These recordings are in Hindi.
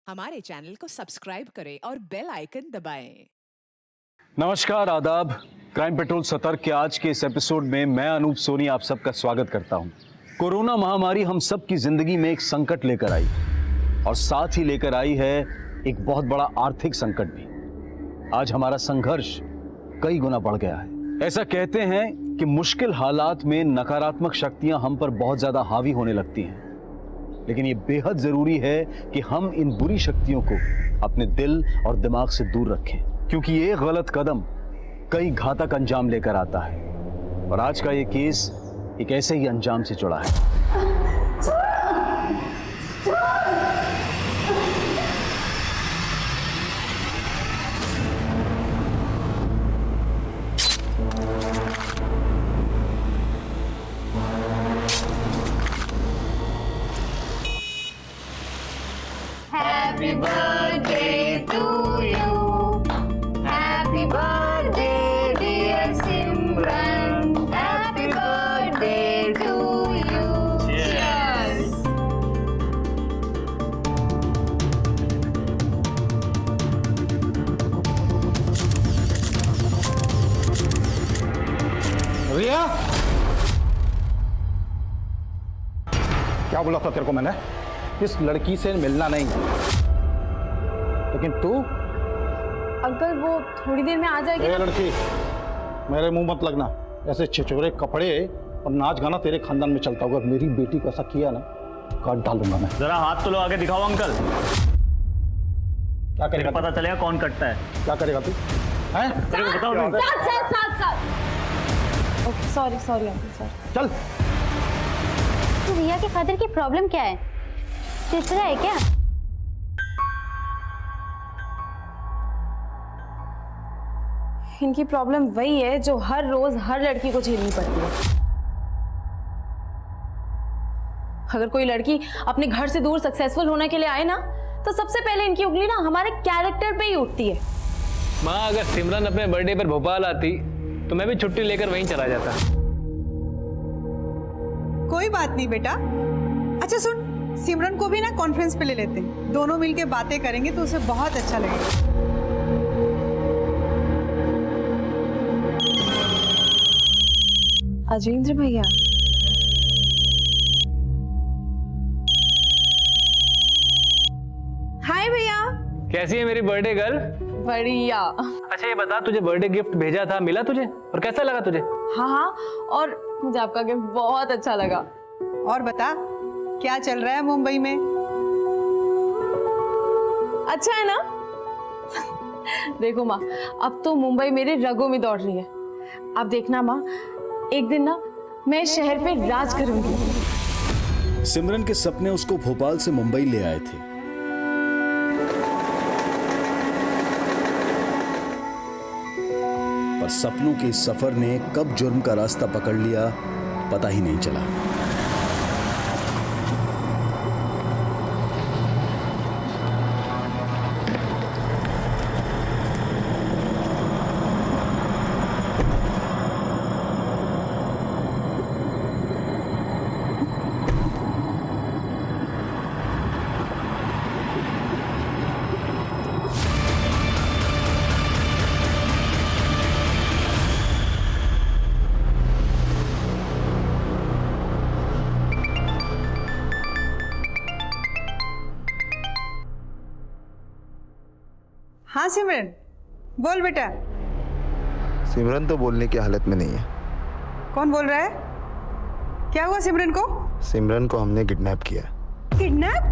हमारे चैनल को सब्सक्राइब करें और बेल आइकन दबाएं। नमस्कार, आदाब। क्राइम पेट्रोल सतर्क के आज के इस एपिसोड में मैं अनूप सोनी आप सबका स्वागत करता हूं। कोरोना महामारी हम सब की जिंदगी में एक संकट लेकर आई और साथ ही लेकर आई है एक बहुत बड़ा आर्थिक संकट भी। आज हमारा संघर्ष कई गुना बढ़ गया है। ऐसा कहते हैं कि मुश्किल हालात में नकारात्मक शक्तियां हम पर बहुत ज्यादा हावी होने लगती हैं, लेकिन ये बेहद जरूरी है कि हम इन बुरी शक्तियों को अपने दिल और दिमाग से दूर रखें, क्योंकि ये गलत कदम कई घातक अंजाम लेकर आता है। और आज का ये केस एक ऐसे ही अंजाम से जुड़ा है। Happy birthday to you. Happy birthday, dear Simran. Happy birthday to you. Cheers. रिया, क्या बोला था तेरे को मैंने? इस लड़की से मिलना नहीं, लेकिन तू? अंकल वो थोड़ी देर में आ जाएगी। ए लड़की, मेरे मुंह मत लगना। ऐसे छिछोरे कपड़े और नाच गाना तेरे खानदान में चलता होगा। मेरी बेटी को ऐसा किया ना, काट डालूंगा मैं। जरा हाथ तो लो, आगे दिखाओ अंकल। क्या करेगा? पता चलेगा कौन कटता है। क्या करेगा तू? हैं? तेरे को बताओ नहीं। Okay, sorry uncle, sorry. चल। तो रिया के फादर की प्रॉब्लम क्या है? सिस्टर है क्या? इनकी प्रॉब्लम वही है जो हर रोज हर लड़की को झेलनी पड़ती है। अगर कोई लड़की अपने घर से दूर सक्सेसफुल होने के लिए आए ना, तो सबसे पहले इनकी उंगली ना हमारे कैरेक्टर पे ही उठती है। माँ, अगर सिमरन अपने बर्थडे पर भोपाल आती तो मैं भी छुट्टी लेकर वहीं चला जाता। कोई बात नहीं बेटा। अच्छा सुन, सिमरन को भी ना कॉन्फ्रेंस पे ले लेते हैं, दोनों मिलके बातें करेंगे तो उसे बहुत अच्छा लगेगा। अजेंद्र भैया, हाय भैया। कैसी है मेरी बर्थडे गर्ल? बढ़िया। अच्छा ये बता, तुझे बर्थडे गिफ्ट भेजा था, मिला तुझे? और कैसा लगा तुझे? हाँ, और मुझे आपका गिफ्ट बहुत अच्छा लगा। और बता, क्या चल रहा है मुंबई में? अच्छा है ना? देखो माँ, अब तो मुंबई मेरे रगों में दौड़ रही है। अब देखना माँ, एक दिन ना मैं शहर पे राज करूंगी। सिमरन के सपने उसको भोपाल से मुंबई ले आए थे, पर सपनों के इस सफर ने कब जुर्म का रास्ता पकड़ लिया पता ही नहीं चला। हाँ सिमरन, बोल बेटा। सिमरन तो बोलने की हालत में नहीं है। कौन बोल रहा है? क्या हुआ सिमरन को? सिमरन को हमने किडनैप किया। किडनैप?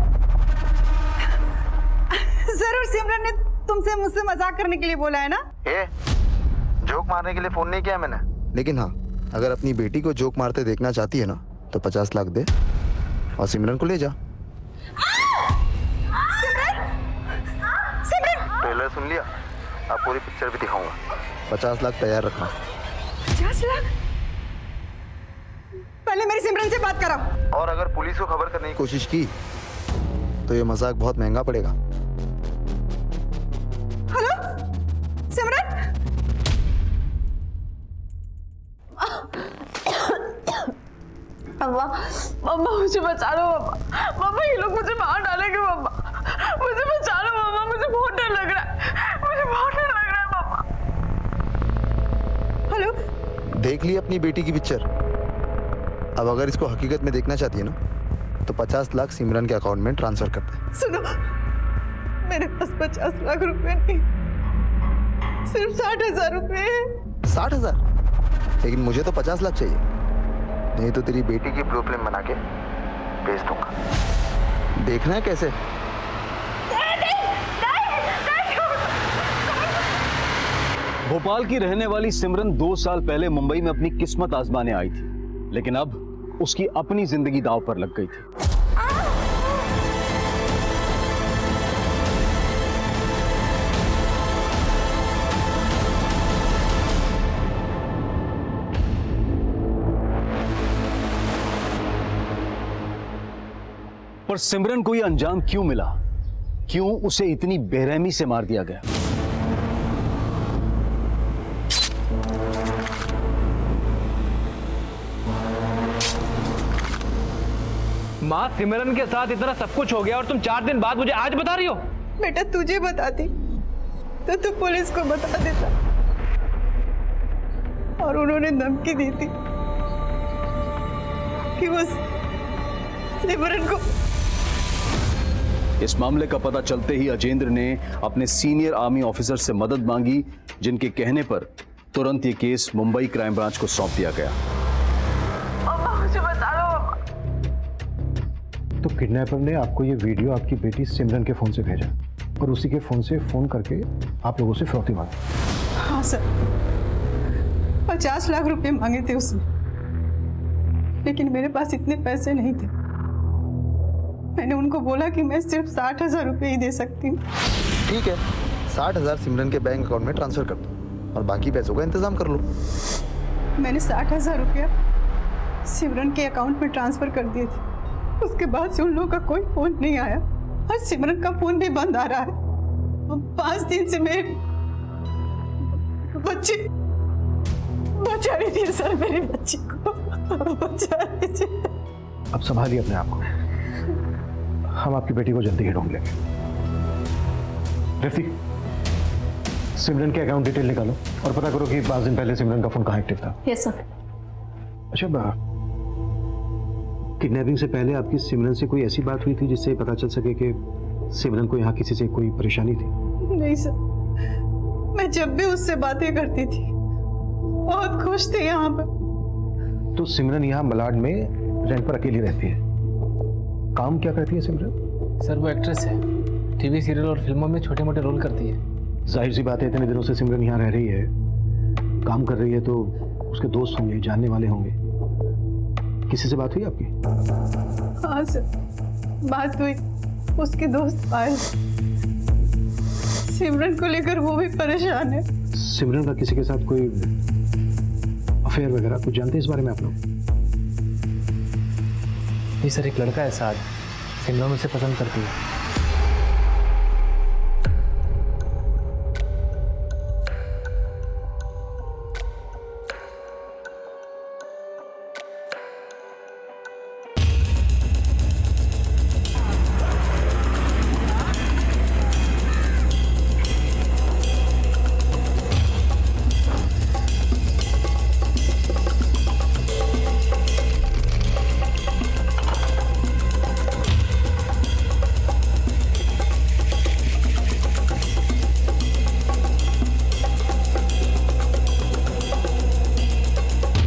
जरूर सिमरन ने तुमसे मुझसे मजाक करने के लिए बोला है ना? जोक मारने के लिए फोन नहीं किया मैंने, लेकिन हाँ, अगर अपनी बेटी को जोक मारते देखना चाहती है ना, तो 50 लाख दे और सिमरन को ले जा। ट्रेलर सुन लिया? आप पूरी पिक्चर भी दिखाऊंगा। 50 लाख तैयार रखना। 50 लाख? पहले मेरी सिमरन से बात कराओ। और अगर पुलिस को खबर करने की कोशिश की तो ये मजाक बहुत महंगा पड़ेगा। हेलो सिमरन? पापा, पापा मुझे बचा लो। पापा, पापा ये लोग मुझे मार डालेंगे। पापा मुझे बचा देख ली अपनी बेटी की पिक्चर। अब अगर इसको हकीकत में देखना चाहती है ना, तो 50 लाख सिमरन के अकाउंट में ट्रांसफर कर दे। सुनो, मेरे पास 50 लाख रुपए नहीं, सिर्फ 60,000 रुपए हैं। 60,000? लेकिन मुझे तो 50 लाख चाहिए, नहीं तो तेरी बेटी की ब्लूप्रिंट बना के भेज दूंगा। देखना है कैसे। भोपाल की रहने वाली सिमरन 2 साल पहले मुंबई में अपनी किस्मत आजमाने आई थी, लेकिन अब उसकी अपनी जिंदगी दांव पर लग गई थी। पर सिमरन को यह अंजाम क्यों मिला? क्यों उसे इतनी बेरहमी से मार दिया गया? माँ, सिमरन के साथ इतना सब कुछ हो गया और तुम 4 दिन बाद मुझे आज बता रही हो? बेटा तुझे बताती तो तू पुलिस को बता देता, और उन्होंने धमकी दी थी कि वो सिमरन को। इस मामले का पता चलते ही अजेंद्र ने अपने सीनियर आर्मी ऑफिसर से मदद मांगी, जिनके कहने पर तुरंत ये केस मुंबई क्राइम ब्रांच को सौंप दिया गया। मुझे बता दो। तो किडनैपर ने आपको ये वीडियो आपकी बेटी सिमरन के फोन से भेजा और उसी के फोन से फोन करके आप लोगों से फिरौती मांगी। हाँ सर, 50 लाख रुपए मांगे थे उसने, लेकिन मेरे पास इतने पैसे नहीं थे। मैंने उनको बोला कि मैं सिर्फ 60,000 रुपए ही दे सकती हूँ। ठीक है, 60,000 सिमरन के बैंक अकाउंट में ट्रांसफर कर दो और बाकी पैसों का इंतजाम कर लो। मैंने 60,000 रुपया सिमरन के अकाउंट में ट्रांसफर कर दिए थे। उसके बाद से उन लोगों का कोई फोन नहीं आया और सिमरन का फोन भी बंद आ रहा है। 5 दिन से मेरे बच्चे बचा लीजिए सर, मेरे बच्चे को बचा लीजिए। अब संभालिए अपने आप को, हम आपकी बेटी को जल्दी ही ढूंढ लेंगे। रफीक, सिमरन के अकाउंट डिटेल निकालो और पता करो कि 5 दिन पहले सिमरन का फोन कहाँ एक्टिव था। Yes sir. अच्छा, किडनैपिंग से पहले आपकी सिमरन से कोई ऐसी बात हुई थी जिससे पता चल सके कि सिमरन को यहाँ किसी से कोई परेशानी थी? नहीं सर, मैं जब भी उससे बातें करती थी बहुत खुश थे यहाँ पर। तो सिमरन यहाँ मलाड में रेंट पर अकेली रहती है। काम क्या करती है सिमरन? सर, वो एक्ट्रेस है, टीवी सीरियल और फिल्मों में छोटे मोटे रोल करती है। जाहिर सी बात है, इतने दिनों से सिमरन यहाँ रह रही है, काम कर रही है, तो उसके दोस्त होंगे, जानने वाले होंगे। किसी से बात हुई आपकी? हाँ सर, बात हुई। उसके दोस्त आए, सिमरन को लेकर वो भी परेशान है। सिमरन का किसी के साथ कोई अफेयर वगैरह कुछ जानते हैं इस बारे में आप लोग? जी सर, एक लड़का है साथ, सिमरन उसे पसंद करती है।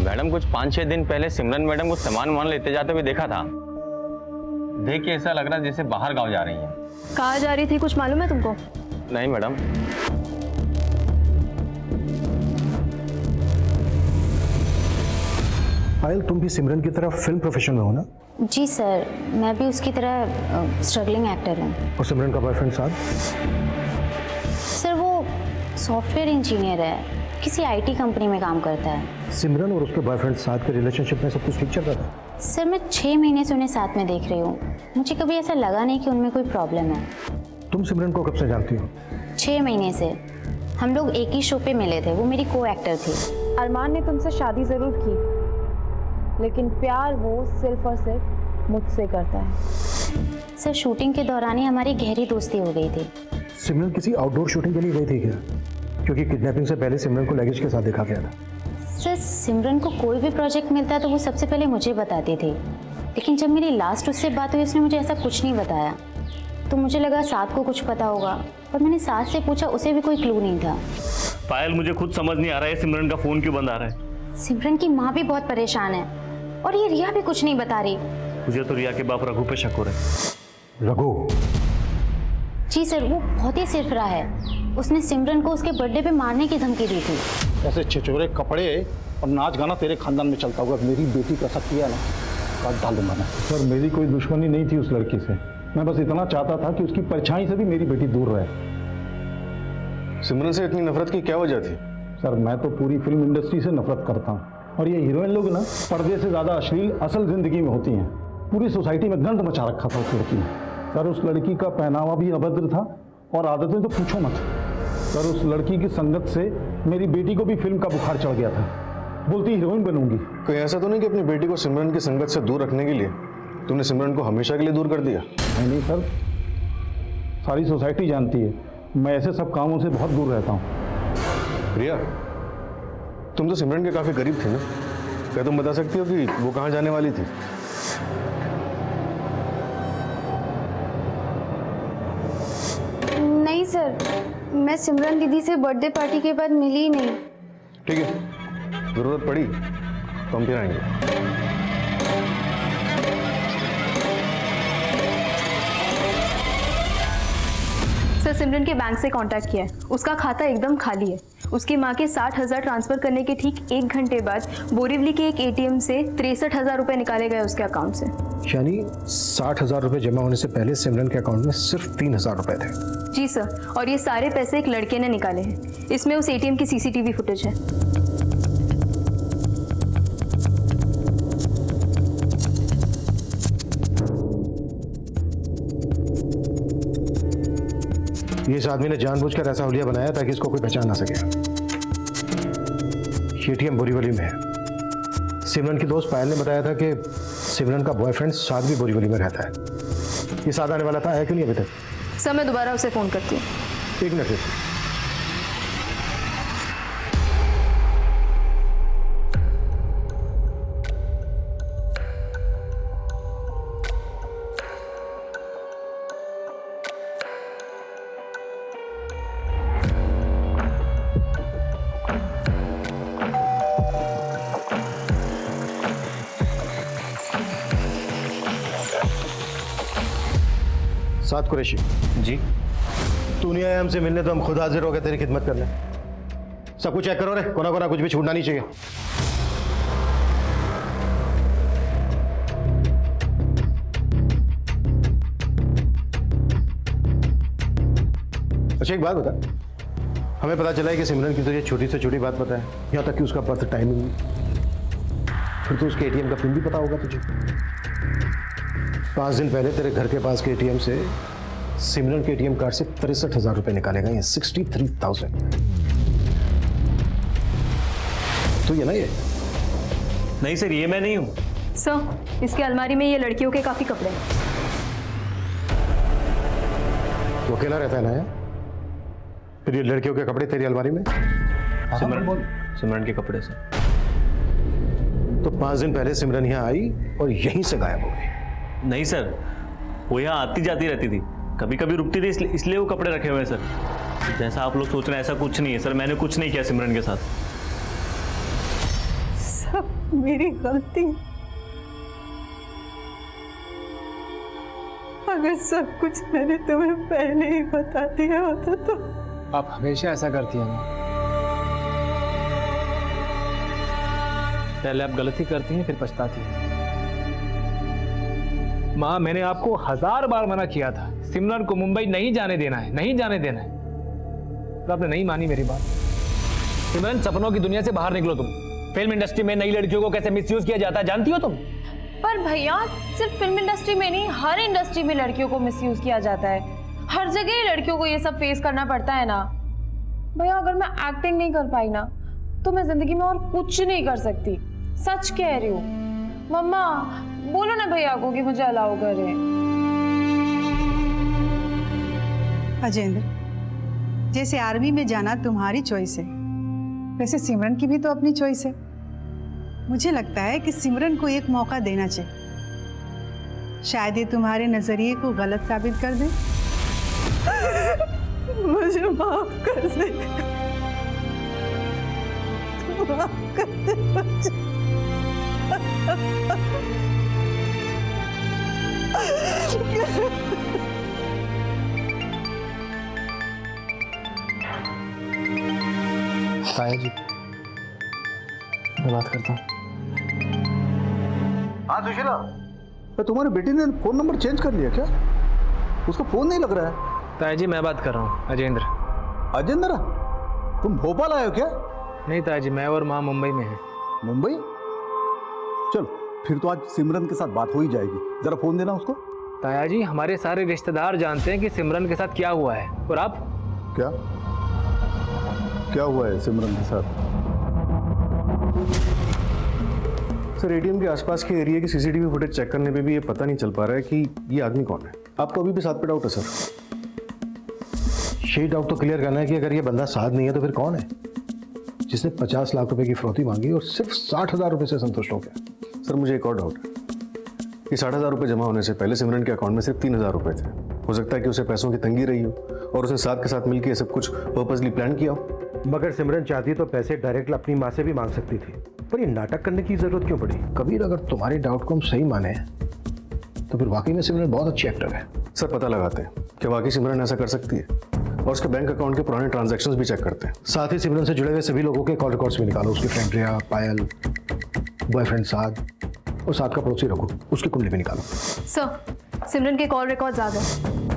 मैडम, कुछ 5-6 दिन पहले सिमरन मैडम को सामान लेते जाते हुए देखा था। देख के ऐसा लग रहा जैसे बाहर गांव जा रही हैं। कहाँ जा रही थी, कुछ मालूम है तुमको? नहीं मैडम। पायल, तुम भी सिमरन की तरह फिल्म प्रोफेशन में हो ना? जी सर, मैं भी उसकी तरह स्ट्रगलिंग एक्टर हूँ। और सिमरन का बॉयफ्रेंड साथ? सर वो सॉफ्टवेयर इंजीनियर है, किसी आईटी कंपनी में काम करता है। सिमरन और उसके बॉयफ्रेंड साथ के रिलेशनशिप में सब कुछ ठीक चल रहा था? सर मैं 6 महीने से उन्हें साथ में देख रही हूँ, मुझे कभी ऐसा लगा नहीं कि उनमें कोई प्रॉब्लम है। तुम सिमरन को कब से जानती हो? 6 महीने से। हम लोग एक ही शो पे मिले थे, वो मेरी को एक्टर थी। अरमान ने तुमसे शादी जरूर की, लेकिन प्यार वो सिर्फ और सिर्फ मुझसे करता है। सर शूटिंग के दौरान ही हमारी गहरी दोस्ती हो गई थी। सिमरन किसी आउटडोर शूटिंग के लिए गई थी क्या? क्योंकि किडनैपिंग से पहले सिमरन को लगेज के साथ देखा गया था। सर सिमरन को कोई भी प्रोजेक्ट मिलता है तो वो सबसे पहले मुझे बताती थी, लेकिन जब मेरी लास्ट उससे बात हुई उसने मुझे ऐसा कुछ नहीं बताया। तो मुझे लगा साथ को कुछ पता होगा, पर मैंने साथ से पूछा, उसे भी कोई क्लू नहीं था। पायल, मुझे खुद समझ नहीं आ रहा है सिमरन का फोन क्यों बंद आ रहा है। सिमरन की माँ भी बहुत परेशान है और ये रिया भी कुछ नहीं बता रही। मुझे तो रिया के बाप रघु पे शक हो रहा है। रघु? जी सर, वो बहुत ही सिरफिरा है। उसने सिमरन को उसके बर्थडे पे मारने की धमकी दी थी। ऐसे छिछोरे कपड़े और नाच गाना तेरे खानदान में चलता होगा, मेरी बेटी को ऐसा किया ना, काट डालूंगा मैं। सर मेरी कोई दुश्मनी नहीं थी उस लड़की से, मैं बस इतना चाहता था कि उसकी परछाई से भी मेरी बेटी दूर रहे। सिमरन से इतनी नफरत की क्या वजह थी? सर मैं तो पूरी फिल्म इंडस्ट्री से नफरत करता हूँ, और ये हीरोइन लोग ना पर्दे से ज़्यादा अश्लील असल जिंदगी में होती हैं। पूरी सोसाइटी में गंद मचा रखा था उस लड़की ने। सर उस लड़की का पहनावा भी अभद्र था और आदतें तो पूछो मत। सर उस लड़की की संगत से मेरी बेटी को भी फिल्म का बुखार चढ़ गया था, बोलती हीरोइन बनूंगी। कोई ऐसा तो नहीं कि अपनी बेटी को सिमरन की संगत से दूर रखने के लिए तूने सिमरन को हमेशा के लिए दूर कर दिया? नहीं सर, सारी सोसाइटी जानती है मैं ऐसे सब कामों से बहुत दूर रहता हूँ। रिया, तुम तो सिमरन के काफी करीब थे ना, क्या तुम बता सकती हो कि वो कहाँ जाने वाली थी? नहीं सर, मैं सिमरन दीदी से बर्थडे पार्टी के बाद मिली ही नहीं। ठीक है, जरूरत पड़ी तो हम फिर आएंगे। सर सिमरन के बैंक से कांटेक्ट किया है, उसका खाता एकदम खाली है। उसकी माँ के 60,000 ट्रांसफर करने के ठीक 1 घंटे बाद बोरीवली के एक एटीएम से 63,000 रुपए निकाले गए उसके अकाउंट से। यानी 60,000 रुपए जमा होने से पहले सिमरन के अकाउंट में सिर्फ 3,000 रुपए थे। जी सर, और ये सारे पैसे एक लड़के ने निकाले हैं। इसमें उस एटीएम की सीसीटीवी फुटेज है। ये इस आदमी ने जानबूझकर ऐसा हुलिया बनाया ताकि इसको कोई पहचान ना सके। एटीएम बोरीवली में है। सिमरन की दोस्त पायल ने बताया था कि सिमरन का बॉयफ्रेंड साद भी बोरीवली में रहता है। ये साद आने वाला था, आया क्यों नहीं अभी तक? सर मैं दोबारा उसे फोन करती हूँ। 1 मिनट। साद कुरैशी जी। तू नहीं आया हमसे मिलने तो हम खुद हाजिर हो गए तेरी खिदमत करने। सब कुछ चेक करो रे, कोना कोना कुछ भी छूटना नहीं चाहिए। अच्छा एक बात बता, हमें पता चला है कि सिमरन की तुझे छोटी से छोटी बात पता है, यहाँ तक कि उसका बर्थ टाइमिंग, फिर तो उसके एटीएम का पिन भी पता होगा तुझे। 5 दिन पहले तेरे घर के पास के एटीएम से सिमरन के एटीएम कार्ड से 63,000 रुपए निकाले गए, 63,000। तो ये ना ये नहीं सर, ये मैं नहीं हूँ। सर इसके अलमारी में ये लड़कियों के काफी कपड़े हैं। वो अकेला रहता है ना यार? फिर ये लड़कियों के कपड़े तेरी अलमारी में? सिमरन के कपड़े सर। तो 5 दिन पहले सिमरन यहाँ आई और यहीं से गायब हो गई। नहीं सर, वो यहाँ आती जाती रहती थी, कभी कभी रुकती थी, इसलिए वो कपड़े रखे हुए हैं सर। जैसा आप लोग सोच रहे हैं ऐसा कुछ नहीं है सर, मैंने कुछ नहीं किया सिमरन के साथ। सब मेरी गलती। अगर सब कुछ मैंने तुम्हें पहले ही बता दिया होता तो। आप हमेशा ऐसा करती हैं ना, पहले आप गलती करती हैं फिर पछताती हैं। माँ मैंने आपको 1000 बार मना किया था, सिमरन को मुंबई नहीं जाने देना है, नहीं जाने देना है, तो आपने नहीं मानी मेरी बात। सिमरन सपनों की दुनिया से बाहर निकलो तुम। फिल्म इंडस्ट्री में नई लड़कियों को कैसे मिसयूज किया जाता है जानती हो तुम? पर भैया सिर्फ फिल्म इंडस्ट्री में नहीं, हर इंडस्ट्री में लड़कियों को मिसयूज किया जाता है। हर जगह ही लड़कियों को ये सब फेस करना पड़ता है ना। भैया अगर मैं एक्टिंग नहीं कर पाई ना तो मैं जिंदगी में और कुछ नहीं कर सकती, सच कह रही हूँ। मम्मा बोलो ना भैया को कि मुझे अलाउ करे। अजेंद्र, जैसे आर्मी में जाना तुम्हारी चॉइस है, वैसे सिमरन की भी तो अपनी चॉइस है। मुझे लगता है कि सिमरन को एक मौका देना चाहिए। शायद ये तुम्हारे नजरिए को गलत साबित कर दे। मुझे माफ कर दे, माफ कर दे मुझे। ताया जी, मैं बात करता हूँ। हाँ सुशीला, तो तुम्हारी बेटी ने फोन नंबर चेंज कर लिया क्या? उसका फोन नहीं लग रहा है। ताया जी मैं बात कर रहा हूँ, अजेंद्र। अजेंद्र, तुम भोपाल आए हो क्या? नहीं ताया जी, मैं और माँ मुंबई में हैं। मुंबई? चलो फिर तो आज सिमरन के साथ बात हो ही जाएगी। जरा फोन देना उसको। ताया जी हमारे सारे रिश्तेदार जानते हैं कि सिमरन के साथ क्या हुआ है, और आप? क्या क्या हुआ है सिमरन के साथ? सर एटीएम के आसपास के एरिया की सीसीटीवी फुटेज चेक करने पे भी ये पता नहीं चल पा रहा है कि ये आदमी कौन है। आपको अभी भी साथ पे डाउट है सर? यही डाउट तो क्लियर करना है कि अगर ये बंदा साथ नहीं है तो फिर कौन है जिसने 50 लाख रुपए की फिरौती मांगी और सिर्फ 60,000 रुपए से संतुष्ट हो गया। सर मुझे एक और डाउट है कि 60,000 रुपए जमा होने से पहले सिमरन के अकाउंट में सिर्फ 3,000 रुपए थे। हो सकता है कि उसे पैसों की तंगी रही हो और उसने साथ के साथ मिलकर सब कुछ पर्पसली प्लान किया हो। मगर सिमरन चाहती तो पैसे डायरेक्ट अपनी माँ से भी मांग सकती थी, पर ये नाटक करने की जरूरत क्यों पड़ी? कबीर, अगर तुम्हारे डाउट को हम सही माने तो फिर वाकई में सिमरन बहुत अच्छी एक्टर है। सर पता लगाते हैं कि वाकई सिमरन ऐसा कर सकती है और उसके बैंक अकाउंट के पुराने ट्रांजैक्शंस भी चेक करते हैं। साथ ही सिमरन से जुड़े हुए सभी लोगों के कॉल रिकॉर्ड्स भी निकालो। उसकी फ्रेंड रिया, पायल, बॉयफ्रेंड साद और साथ का पड़ोसी रघु, उसकी कुंडली भी निकालो। सर सिमरन के कॉल रिकॉर्ड्स आ गए।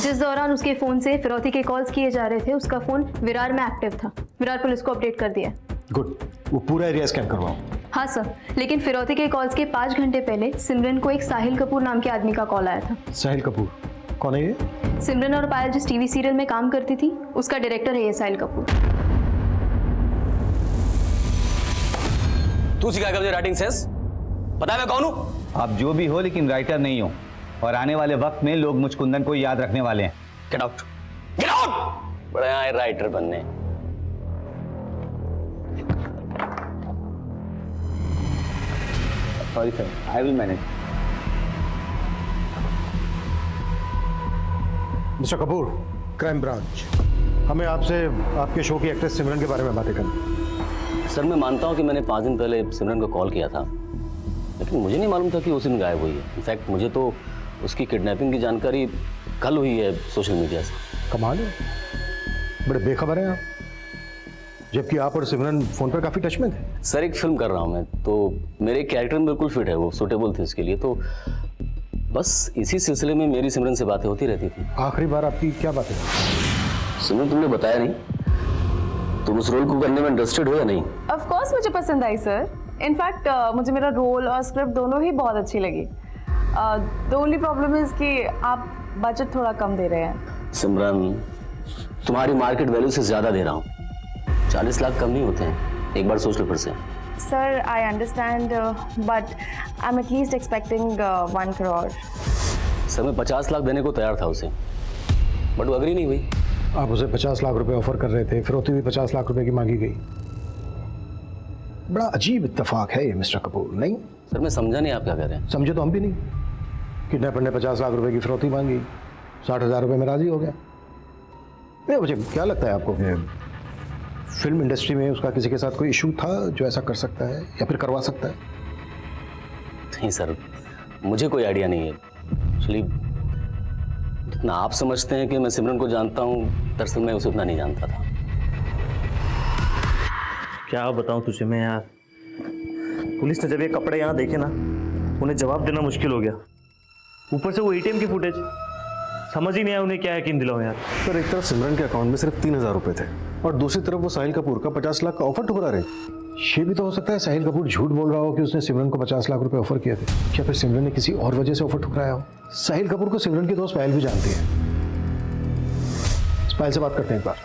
जिस दौरान उसके फ़ोन से फिरौती के कॉल्स किए जा रहे थे उसका फ़ोन विरार में एक्टिव था। विरार पुलिस को अपडेट कर दिया। गुड, वो पूरा एरिया स्कैन करवाओ। हाँ सर, लेकिन फिरौती के कॉल्स के 5 घंटे पहले सिमरन को एक साहिल कपूर नाम के आदमी का कॉल आया था। साहिल कपूर कौन है ये? सिमरन और पायल जिस टीवी सीरियल में काम करती थी उसका डायरेक्टर है ये साहिल कपूर। तू सिखाएगा मुझे राइटिंग सेंस? पता है मैं कौन हूँ? आप जो भी हो लेकिन राइटर नहीं हो, और आने वाले वक्त में लोग मुझ कुंदन को याद रखने वाले हैं। Get out, get out. बड़े आए राइटर बनने। Sorry sir, I will manage. Mister Kapoor, crime branch, हमें आपसे आपके शो की एक्ट्रेस सिमरन के बारे में बातें करनी। सर मैं मानता हूँ कि मैंने 5 दिन पहले सिमरन को कॉल किया था, लेकिन मुझे नहीं मालूम था कि उस दिन गायब हुई है। इनफैक्ट मुझे तो उसकी किडनैपिंग की जानकारी कल हुई है सोशल मीडिया से। कमाल है, बड़े बेखबर हैं आप, जबकि आप और सिमरन फोन पर काफी टच में थे। सर एक फिल्म कर रहा हूँ मैं, तो मेरे कैरेक्टर में बिल्कुल फिट है, वो सूटेबल थे उसके लिए। तो बस इसी सिलसिले में मेरी सिमरन से बातें होती रहती थी। आखिरी बार आपकी क्या बातें? सिमरन तुमने बताया नहीं, तुम उस रोल को करने में इंटरेस्टेड हो या नहीं? ऑफ कोर्स मुझे पसंद आई सर। इनफैक्ट मुझे मेरा रोल और स्क्रिप्ट दोनों ही बहुत अच्छी लगी। द ओनली प्रॉब्लम इज कि आप बजट थोड़ा कम दे रहे हैं। सिमरन तुम्हारी मार्केट वैल्यू से ज्यादा दे रहा हूँ। 40 लाख कम नहीं होते हैं, एक बार सोच लो फिर से। Sir I understand but I am at least expecting 1 crore. Sir मैं 50 लाख देने को तैयार था उसे, बट वो अग्री नहीं हुई। आप उसे 50 लाख रुपए ऑफर कर रहे थे, फिरौती भी 50 लाख रुपए की मांगी गई। बड़ा अजीब इत्तेफाक है ये मिस्टर कपूर, नहीं? सर मैं समझा नहीं आप क्या कह रहे हैं। समझे तो हम भी नहीं। किडनैपर ने 50 लाख रुपए की फिरौती मांगी, 60,000 रुपए में राजी हो गया। नहीं, मुझे क्या लगता है आपको कि फिल्म इंडस्ट्री में उसका किसी के साथ कोई इशू था जो ऐसा कर सकता है या फिर करवा सकता है? नहीं सर, मुझे कोई आइडिया नहीं है। एक्चुअली जितना आप समझते हैं कि मैं सिमरन को जानता हूँ, दरअसल मैं उसे उतना नहीं जानता था। क्या बताऊं तुझे मैं यार, पुलिस ने जब ये कपड़े यहाँ देखे ना, उन्हें जवाब देना मुश्किल हो गया। ऊपर से वो एटीएम की फुटेज, समझ ही नहीं आया उन्हें क्या यकीन दिलाऊं यार। सर एक तरफ सिमरन के अकाउंट में सिर्फ 3,000 रुपए थे और दूसरी तरफ वो साहिल कपूर का 50 लाख का ऑफर ठुकरा रहे। ये भी तो हो सकता है साहिल कपूर झूठ बोल रहा हो कि उसने सिमरन को 50 लाख रुपए ऑफर किए थे। क्या फिर सिमरन ने किसी और वजह से ऑफर ठुकराया हो? साहिल कपूर को सिमरन की दोस्त पायल भी जानती है। पायल से बात करते हैं एक बार।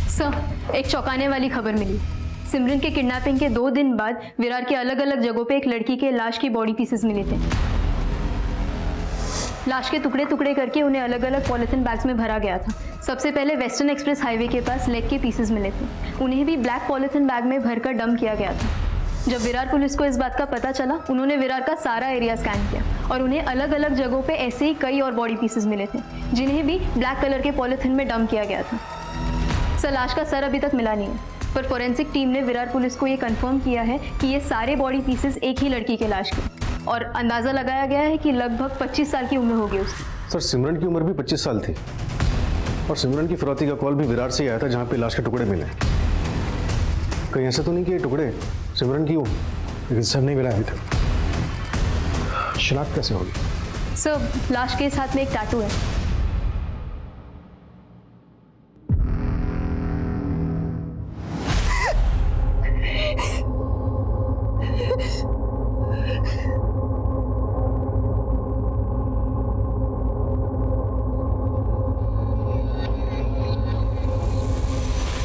सर एक चौंकाने वाली खबर मिली। सिमरन के किडनैपिंग के 2 दिन बाद विरार के अलग अलग जगहों पे एक लड़की के लाश की बॉडी पीसेस मिले थे। लाश के टुकड़े टुकड़े करके उन्हें अलग अलग पॉलिथीन बैग्स में भरा गया था। सबसे पहले वेस्टर्न एक्सप्रेस हाईवे के पास लेग के पीसेस मिले थे, उन्हें भी ब्लैक पॉलिथीन बैग में भरकर डंप किया गया था। जब विरार पुलिस को इस बात का पता चला, उन्होंने विरार का सारा एरिया स्कैन किया और उन्हें अलग अलग जगहों पे ऐसे ही कई और बॉडी पीसेस मिले थे, जिन्हें भी ब्लैक कलर के पॉलिथीन में डंप किया गया था। सर, लाश का सर अभी तक मिला नहीं है, पर फोरेंसिक टीम ने विरार पुलिस को ये कंफर्म किया है कि ये सारे बॉडी पीसेस एक ही लड़की के लाश के, और अंदाजा लगाया गया है कि लगभग 25 साल की उम्र होगी उसकी। सर, सिमरन की उम्र भी 25 साल थी और सिमरन की फिरौती का कॉल भी विरार से ही आया था, जहाँ पे लाश के टुकड़े मिले। कहीं ऐसा तो नहीं कि ये टुकड़े सिमरन की हो? लेकिन सर नहीं मिला अभी तक। शिनाख्त कैसे होगी? सर, लाश के इस हाथ में एक टैटू है।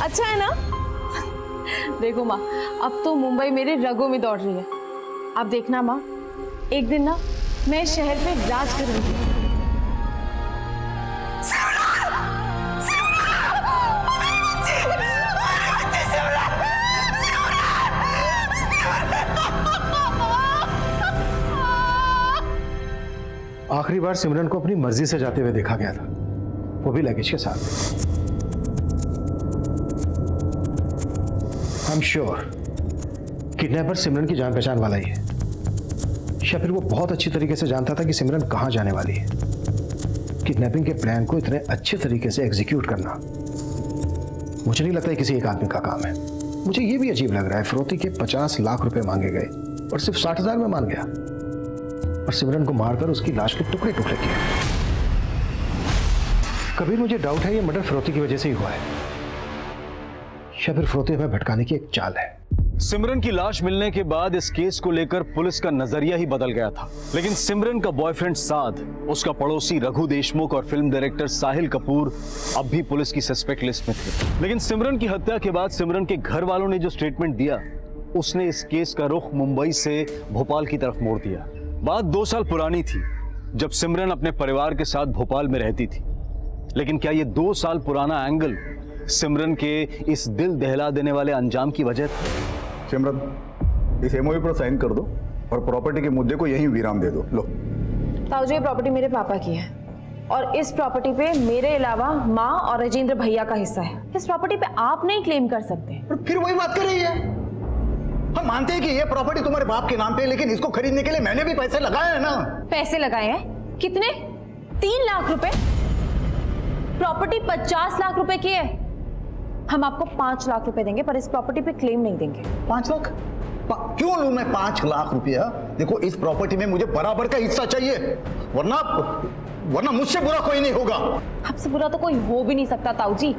अच्छा है ना? देखो माँ, अब तो मुंबई मेरे रगों में दौड़ रही है। अब देखना माँ, एक दिन ना मैं शहर पे राज करूंगी। आखिरी बार सिमरन को अपनी मर्जी से जाते हुए देखा गया था, वो भी लगेज के साथ। आई एम श्योर किडनैपर सिमरन की जान पहचान वाला ही है, या फिर वो बहुत अच्छी तरीके से जानता था कि सिमरन कहां जाने वाली है। किडनैपिंग के प्लान को इतने अच्छे तरीके से एग्जीक्यूट करना मुझे नहीं लगता है किसी एक आदमी का काम है। मुझे ये भी अजीब लग रहा है, फिरौती के 50 लाख रुपए मांगे गए और सिर्फ 60,000 में मान गया, और सिमरन को मारकर उसकी लाश के टुकड़े टुकड़े किए। कबीर, मुझे डाउट है ये मर्डर फिरौती की वजह से ही हुआ है, या फिर फिरौती हमें भटकाने की एक चाल है। सिमरन की लाश मिलने के बाद इस केस को लेकर पुलिस का नजरिया ही बदल गया था, लेकिन सिमरन का बॉयफ्रेंड साद, उसका पड़ोसी रघु देशमुख और फिल्म डायरेक्टर साहिल कपूर अब भी पुलिस की सस्पेक्ट लिस्ट में थे। लेकिन सिमरन की हत्या के बाद सिमरन के घर वालों ने जो स्टेटमेंट दिया, उसने इस केस का रुख मुंबई से भोपाल की तरफ मोड़ दिया। बात 2 साल पुरानी थी, जब सिमरन अपने परिवार के साथ भोपाल में रहती थी। लेकिन क्या ये 2 साल पुराना एंगल सिमरन के इस दिल दहला देने वाले अंजाम की वजह था? सिमरन, इस एमओयू पर साइन कर दो और प्रॉपर्टी के मुद्दे को यहीं विराम दे दो। लो। ताऊजी, ये प्रॉपर्टी मेरे पापा की है और इस प्रॉपर्टी पे मेरे अलावा माँ और राजेंद्र भैया का हिस्सा है। इस प्रॉपर्टी पे आप नहीं क्लेम कर सकते। फिर वही बात कर रही है। हम मानते हैं कि ये प्रॉपर्टी तुम्हारे बाप के नाम पे है, लेकिन इसको खरीदने के लिए मैंने भी पैसे लगाए हैं ना। पैसे लगाए हैं? कितने? 3 लाख रुपए। प्रॉपर्टी 50 लाख रुपए की है। हम आपको 5 लाख रुपए देंगे, पर इस प्रॉपर्टी पे क्लेम नहीं देंगे। 5 लाख? क्यों लूं मैं 5 लाख रुपया? देखो, इस प्रॉपर्टी में मुझे बराबर का हिस्सा चाहिए, वरना मुझसे बुरा कोई नहीं होगा। आपसे बुरा तो कोई हो भी नहीं सकता ताऊजी,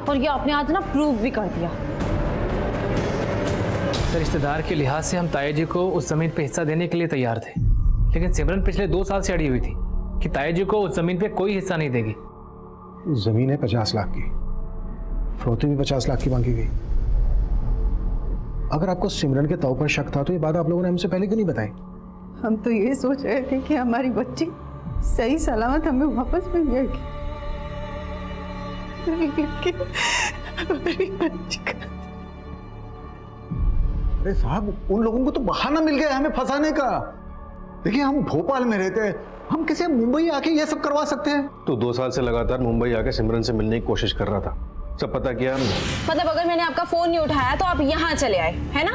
और ये आपने आज ना प्रूव भी कर दिया। रिश्तेदार के लिहाज से हम ताया जी को उस जमीन पे हिस्सा देने के लिए तैयार थे, लेकिन सिमरन पिछले 2 साल से अड़ी हुई थी कि ताया जी को उस जमीन पे कोई हिस्सा नहीं देगी। जमीन है 50 लाख की, फिरौती भी 50 लाख की मांगी गई। अगर आपको सिमरन के तौर पर शक था तो ये बात आप लोगों ने हमसे पहले क्यों नहीं बताई? हम तो ये सोच रहे थे कि हमारी बच्ची सही सलामत हमें वापस मिल जाएगी, लेकिन हमारी बच्ची का... अरे साहब, उन लोगों को तो बहाना मिल गया हमें फंसाने का। देखिए, हम भोपाल में रहते हैं, हम कैसे मुंबई आके ये सब करवा सकते हैं? तो 2 साल से लगातार मुंबई आके सिमरन से मिलने की कोशिश कर रहा था, सब पता किया हमने। मतलब अगर मैंने आपका फोन नहीं उठाया तो आप यहाँ चले आए, है ना?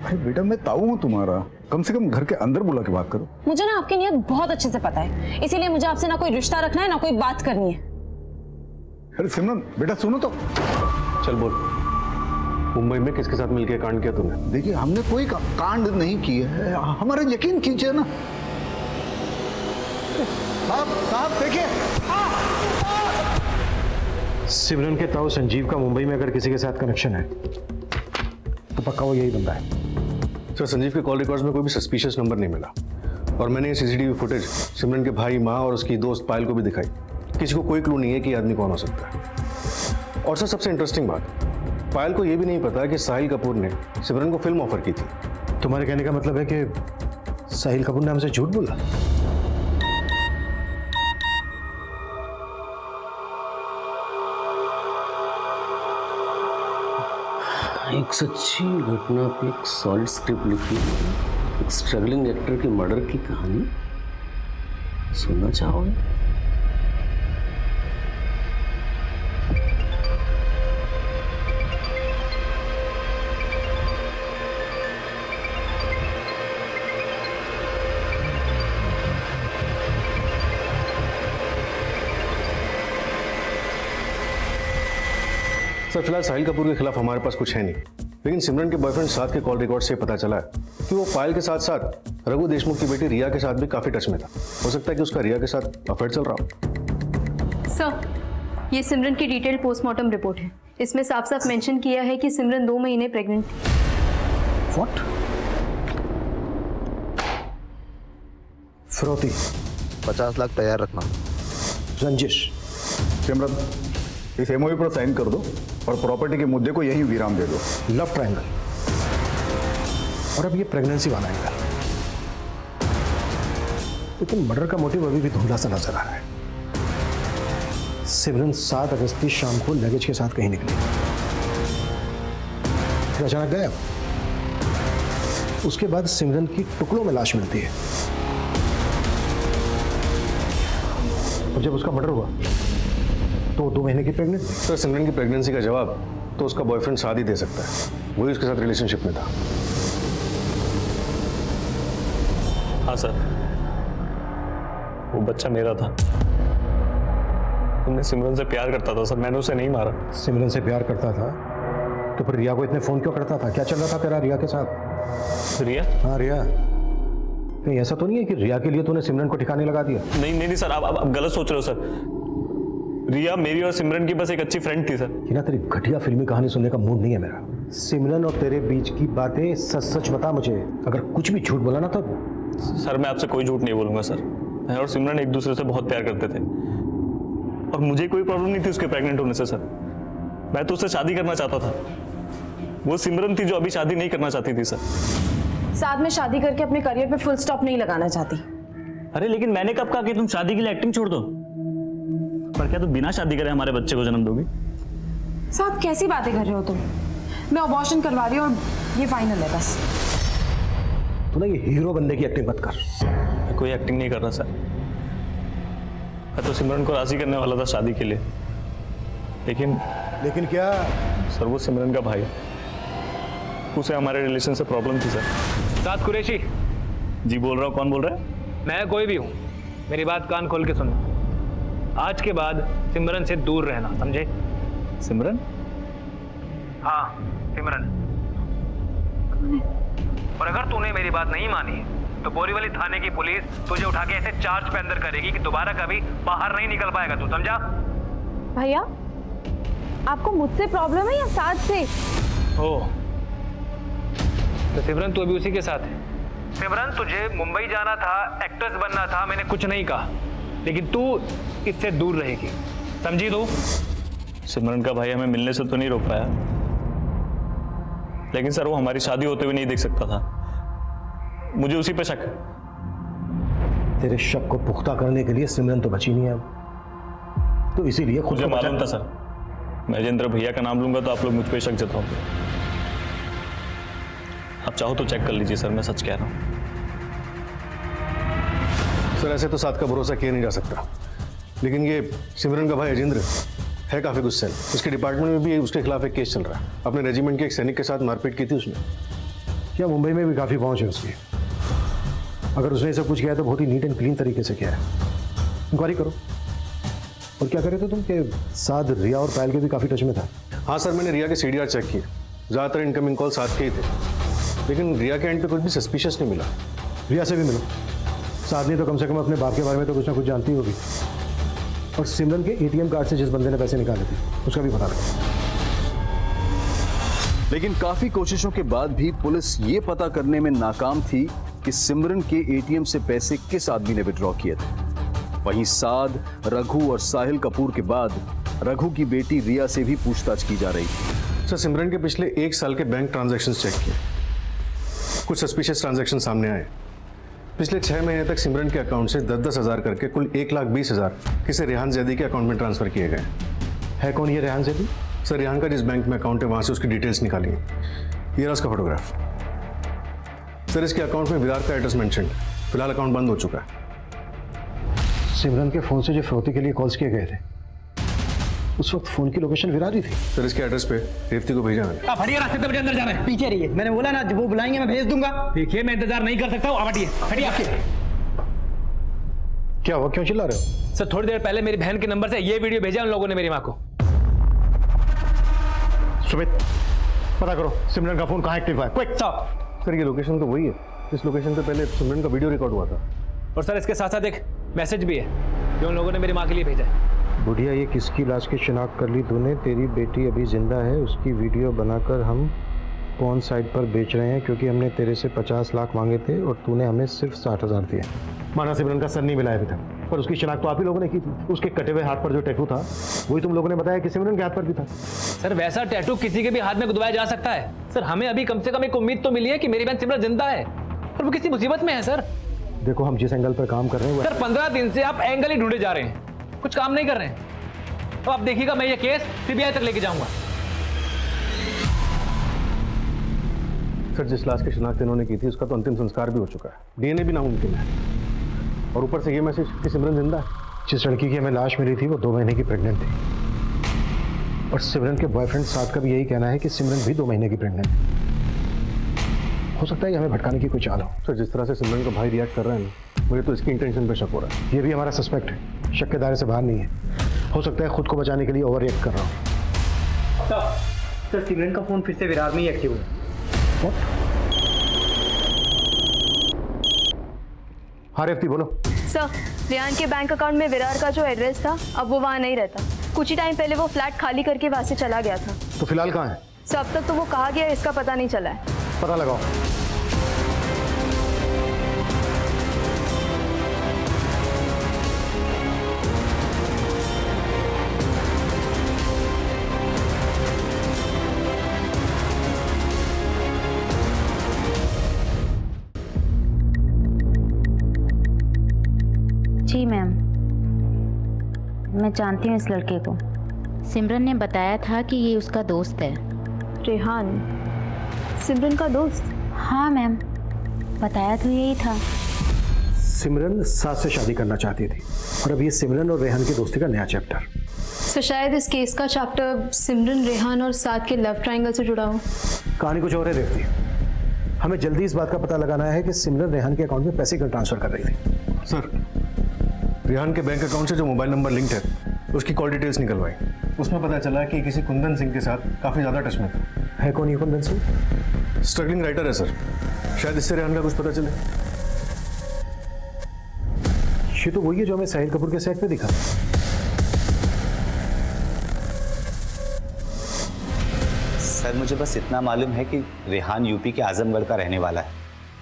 अरे बेटा, मैं ताऊ हूँ तुम्हारा, कम से कम घर के अंदर बुला के बात करो। मुझे ना आपकी नीयत बहुत अच्छे से पता है, इसीलिए मुझे आपसे ना कोई रिश्ता रखना है ना कोई बात करनी है। अरे सिमरन बेटा, सुनो तो। चल बोल, मुंबई में किसके साथ मिलकर कांड किया तुमने? देखिए, हमने कोई कांड नहीं किया है, हमारा यकीन कीजिए ना। साहब देखिए, सिमरन के ताऊ संजीव का मुंबई में अगर किसी के साथ कनेक्शन है तो पक्का वो यही बंदा है। सर, संजीव के कॉल रिकॉर्ड्स में कोई भी सस्पिशियस नंबर नहीं मिला, और मैंने ये सीसीटीवी फुटेज सिमरन के भाई, माँ और उसकी दोस्त पायल को भी दिखाई। किसी को कोई क्लू नहीं है कि ये आदमी कौन हो सकता है। और सर, सबसे इंटरेस्टिंग बात, पायल को यह भी नहीं पता कि साहिल कपूर ने सिमरन को फिल्म ऑफर की थी। तुम्हारे कहने का मतलब है कि साहिल कपूर ने हमसे झूठ बोला? एक सच्ची घटना पे एक सॉलिड स्क्रिप्ट लिखी, एक स्ट्रगलिंग एक्टर के मर्डर की कहानी सुनना चाहोगे? सर फिलहाल साहिल कपूर के खिलाफ हमारे पास कुछ है नहीं, लेकिन सिमरन के बॉयफ्रेंड साथ के कॉल रिकॉर्ड से पता चला है कि वो पायल के साथ साथ रघु देशमुख की बेटी रिया के साथ भी काफी टच में था। हो सकता है कि उसका रिया के साथ अफेयर चल रहा हो। सर, ये सिमरन की डिटेल्ड पोस्टमार्टम रिपोर्ट है। इसमें साफ साफ मेंशन किया है कि सिमरन 2 महीने प्रेग्नेंट थी। व्हाट? फिरौती 50 लाख तैयार रखना। रंजिश, सिमरन इस एमओयू पर साइन कर दो और प्रॉपर्टी के मुद्दे को यहीं विराम दे दो। लव ट्रायंगल, और अब ये प्रेगनेंसी वाला एंगल। लेकिन मर्डर का मोटिव अभी भी धुंधला सा नजर आ रहा है। सिमरन 7 अगस्त की शाम को लगेज के साथ कहीं निकली, फिर अचानक गायब। उसके बाद सिमरन की टुकड़ों में लाश मिलती है, और जब उसका मर्डर हुआ तो 2 महीने की प्रेग्नेंट थी। सर सिमरन की प्रेगनेंसी का जवाब तो उसका बॉयफ्रेंड साथ ही दे सकता है, वही उसके साथ रिलेशनशिप में था। हाँ सर, वो बच्चा मेरा था। मैं सिमरन से प्यार करता था सर, मैंने उसे नहीं मारा। सिमरन से प्यार करता था तो फिर रिया को इतने फोन क्यों करता था? क्या चल रहा था तेरा रिया के साथ? रिया? हाँ रिया। कहीं ऐसा तो नहीं है कि रिया के लिए तूने सिमरन को ठिकाने लगा दिया? नहीं सर, आप गलत सोच रहे हो सर। रिया मेरी और सिमरन की बस एक अच्छी फ्रेंड थी सर। कि ना तेरी घटिया फिल्मी कहानी सुनने का मूड नहीं है मेरा। सिमरन और तेरे बीच की बातें सच सच बता मुझे। अगर कुछ भी झूठ बोला ना तो। सर मैं आपसे कोई झूठ नहीं बोलूंगा सर। मैं और सिमरन एक दूसरे से बहुत प्यार करते थे और मुझे कोई प्रॉब्लम नहीं थी उसके प्रेग्नेंट होने से सर। मैं तो उससे शादी करना चाहता था। वो सिमरन थी जो अभी शादी नहीं करना चाहती थी सर। साथ में शादी करके अपने करियर पे फुल स्टॉप नहीं लगाना चाहती। अरे लेकिन मैंने कब कहा कि तुम शादी के लिए एक्टिंग छोड़ दो? पर क्या तुम बिना शादी करे हमारे बच्चे को जन्म दोगी? साथ कैसी बातें कर रहे हो तुम? मैं अबॉर्शन करवा रही हूँ और ये फाइनल है बस। तू ना ये हीरो बनने की एक्टिंग मत कर। मैं कोई एक्टिंग नहीं कर रहा सर। मैं तो सिमरन को राजी करने वाला था शादी के लिए, लेकिन क्या? सर वो सिमरन का भाई, उसे हमारे रिलेशन से प्रॉब्लम थी सर। साथ कुरैशी जी बोल रहा हूँ। कौन बोल रहा है? मैं कोई भी हूँ, मेरी बात कान खोल के सुनो। आज के बाद सिमरन से दूर रहना, समझे? सिमरन? हाँ सिमरन। और अगर तूने मेरी बात नहीं मानी तो बोरीवली थाने की पुलिस तुझे उठा के ऐसे चार्ज पे अंदर करेगी कि दोबारा कभी बाहर नहीं निकल पाएगा तू, समझा? भैया आपको मुझसे प्रॉब्लम है या साथ से? ओ तो सिमरन तू अभी उसी के साथ है। सिमरन तुझे मुंबई जाना था, एक्ट्रेस बनना था, मैंने कुछ नहीं कहा, लेकिन तू इससे दूर रहेगी, समझी तू? सिमरन का भाई हमें मिलने से तो नहीं रोक पाया, लेकिन सर वो हमारी शादी होते हुए नहीं देख सकता था। मुझे उसी पे शक है। तेरे शक को पुख्ता करने के लिए सिमरन तो बची नहीं है अब, तो इसीलिए खुद मुझे मालूम था सर। मैं जिंद्र भैया का नाम लूंगा तो आप लोग मुझ पे शक जताओगे। आप चाहो तो चेक कर लीजिए सर, मैं सच कह रहा हूँ। सर ऐसे तो साथ का भरोसा किया नहीं जा सकता, लेकिन ये सिमरन का भाई अजिंद्र है काफी गुस्सैल। उसके डिपार्टमेंट में भी उसके खिलाफ एक केस चल रहा है। अपने रेजिमेंट के एक सैनिक के साथ मारपीट की थी उसने। क्या मुंबई में भी काफी पहुंच है उसकी? अगर उसने सब कुछ किया है तो बहुत ही नीट एंड क्लीन तरीके से किया है। इंक्वायरी करो। और क्या करे थे तुम के साथ रिया और पायल के भी काफी टच में था? हाँ सर, मैंने रिया के CDR चेक किए, ज्यादातर इनकमिंग कॉल साथ के ही थे, लेकिन रिया के एंड पे कुछ भी सस्पिशियस नहीं मिला। रिया से भी मिलो, साथ नहीं तो कम से कम अपने बाप के बारे में तो कुछ ना कुछ जानती होगी। और सिमरन के ATM कार्ड से जिस बंदे ने पैसे निकाले थे उसका भी पता लगा। लेकिन काफी कोशिशों के बाद भी पुलिस ये पता करने में नाकाम थी कि सिमरन के ATM से पैसे किस आदमी ने विड्रॉ किए थे। वहीं साद, रघु और साहिल कपूर के बाद रघु की बेटी रिया से भी पूछताछ की जा रही थी। सर सिमरन के पिछले 1 साल के बैंक ट्रांजैक्शंस चेक किए, कुछ सस्पिशियस ट्रांजैक्शन सामने आए। पिछले 6 महीने तक सिमरन के अकाउंट से 10-10 हज़ार करके कुल 1,20,000 किसी रेहान जैदी के अकाउंट में ट्रांसफर किए गए। है कौन ये रेहान जैदी? सर रेहान का जिस बैंक में अकाउंट है वहां से उसकी डिटेल्स निकाली है। ये रहा उसका फोटोग्राफ। सर इसके अकाउंट में विरार का एड्रेस मेंशन। फिलहाल अकाउंट बंद हो चुका है। सिमरन के फोन से जो फिरौती के लिए कॉल्स किए गए थे उस वक्त फोन की लोकेशन विरार ही थी। सर इसके एड्रेस पे रेवती को भेजा मैंने। आप हटिए, रास्ते पे मुझे अंदर जाना है। पीछे रहिए, मैंने बोला ना वो बुलाएंगे मैं भेज दूंगा। देखिए मैं इंतजार नहीं कर सकता हूँ, आप हटिए हटिए। क्या हुआ, क्यों चिल्ला रहे हो? सर थोड़ी देर पहले मेरी बहन के नंबर से ये वीडियो भेजा उन लोगों ने मेरी माँ को। सुमित पता करो सिमरन का फोन कहाँ एक्टिव है, क्विक। सर ये लोकेशन तो वही है, इस लोकेशन पे पहले सिमरन का वीडियो रिकॉर्ड हुआ था। और सर इसके साथ साथ एक मैसेज भी है जो उन लोगों ने मेरी माँ के लिए भेजा है। बुढ़िया ये किसकी लाश की शिनाख्त कर ली तूने? तेरी बेटी अभी जिंदा है, उसकी वीडियो बनाकर हम कौन साइट पर बेच रहे हैं क्योंकि हमने तेरे से 50 लाख मांगे थे और तूने हमें सिर्फ 60,000 दिए। माना सिमरन का सर नहीं मिला अभी तक, पर उसकी शिनाख्त तो आप ही लोगों ने की थी। उसके कटे हुए हाथ पर जो टैटू था वही तुम लोगों ने बताया कि सिमरन के हाथ पर भी था। सर वैसा टैटू किसी के भी हाथ में गुदवाया जा सकता है। सर हमें अभी कम से कम एक उम्मीद तो मिली है कि मेरी बहन सिमरन जिंदा है और वो किसी मुसीबत में है। सर देखो हम जिस एंगल पर काम कर रहे हैं सर 15 दिन से आप एंगल ही ढूंढे जा रहे हैं, कुछ काम नहीं कर रहे हैं। तो आप देखिएगा मैं ये केस सीबीआई तक लेके जाऊंगा। सर जिस लाश की शिनाख्त इन्होंने की थी उसका तो अंतिम संस्कार भी हो चुका है, डीएनए भी नामुमकिन है। और ऊपर से ये मैसेज कि सिमरन जिंदा है। जिस लड़की की हमें लाश मिली थी वो 2 महीने की प्रेग्नेंट थी और सिमरन के बॉयफ्रेंड साथ का भी यही कहना है कि सिमरन भी 2 महीने की प्रेग्नेंट है। हो सकता है कि हमें भटकाने की कोई चाल हो। सर जिस तरह से सिमरन का भाई रिएक्ट कर रहा है ना, मुझे तो इसकी इंटेंशन पे शक हो रहा है। ये भी हमारा सस्पेक्ट है, शक के दायरे से बाहर नहीं है। हो सकता है खुद को बचाने के लिए ओवर रिएक्ट कर रहा हूँ। सर सिमरन का फोन फिर से विरार में ही एक्टिव है। हाँ रेवती बोलो। सर रेहान के बैंक अकाउंट में विरार का जो एड्रेस था अब वो वहाँ नहीं रहता। कुछ ही टाइम पहले वो फ्लैट खाली करके वहाँ से चला गया था। तो फिलहाल कहाँ है? सर अब तक तो वो कहाँ गया इसका पता नहीं चला है। पता लगाओ। जी मैम, मैं जानती हूँ इस लड़के को। सिमरन ने बताया था कि ये उसका दोस्त है। रेहान सिमरन का दोस्त? हाँ मैम, बताया तो यही था। सिमरन साथ से शादी करना चाहती थी और अब ये सिमरन और रेहान की दोस्ती का नया चैप्टर। सर शायद इस केस का चैप्टर सिमरन रेहान और साथ के लव ट्रायंगल से जुड़ा हो। कहानी कुछ और है रेवती। हमें जल्दी इस बात का पता लगाना है कि सिमरन रेहान के अकाउंट में पैसे क्यों ट्रांसफर कर रही थी। सर रेहान के बैंक अकाउंट से जो मोबाइल नंबर लिंक्ड है उसकी कॉल डिटेल्स निकलवाई। उसमें पता चला कि किसी कुंदन सिंह के साथ काफ़ी ज़्यादा टच में था। है कौन ये कुंदन सिंह? स्ट्रगलिंग राइटर है सर, शायद इससे रेहान का कुछ पता चले। ये तो वही है जो हमें साहिल कपूर के सेट पे दिखा। सर मुझे बस इतना मालूम है कि रेहान यूपी के आजमगढ़ का रहने वाला है,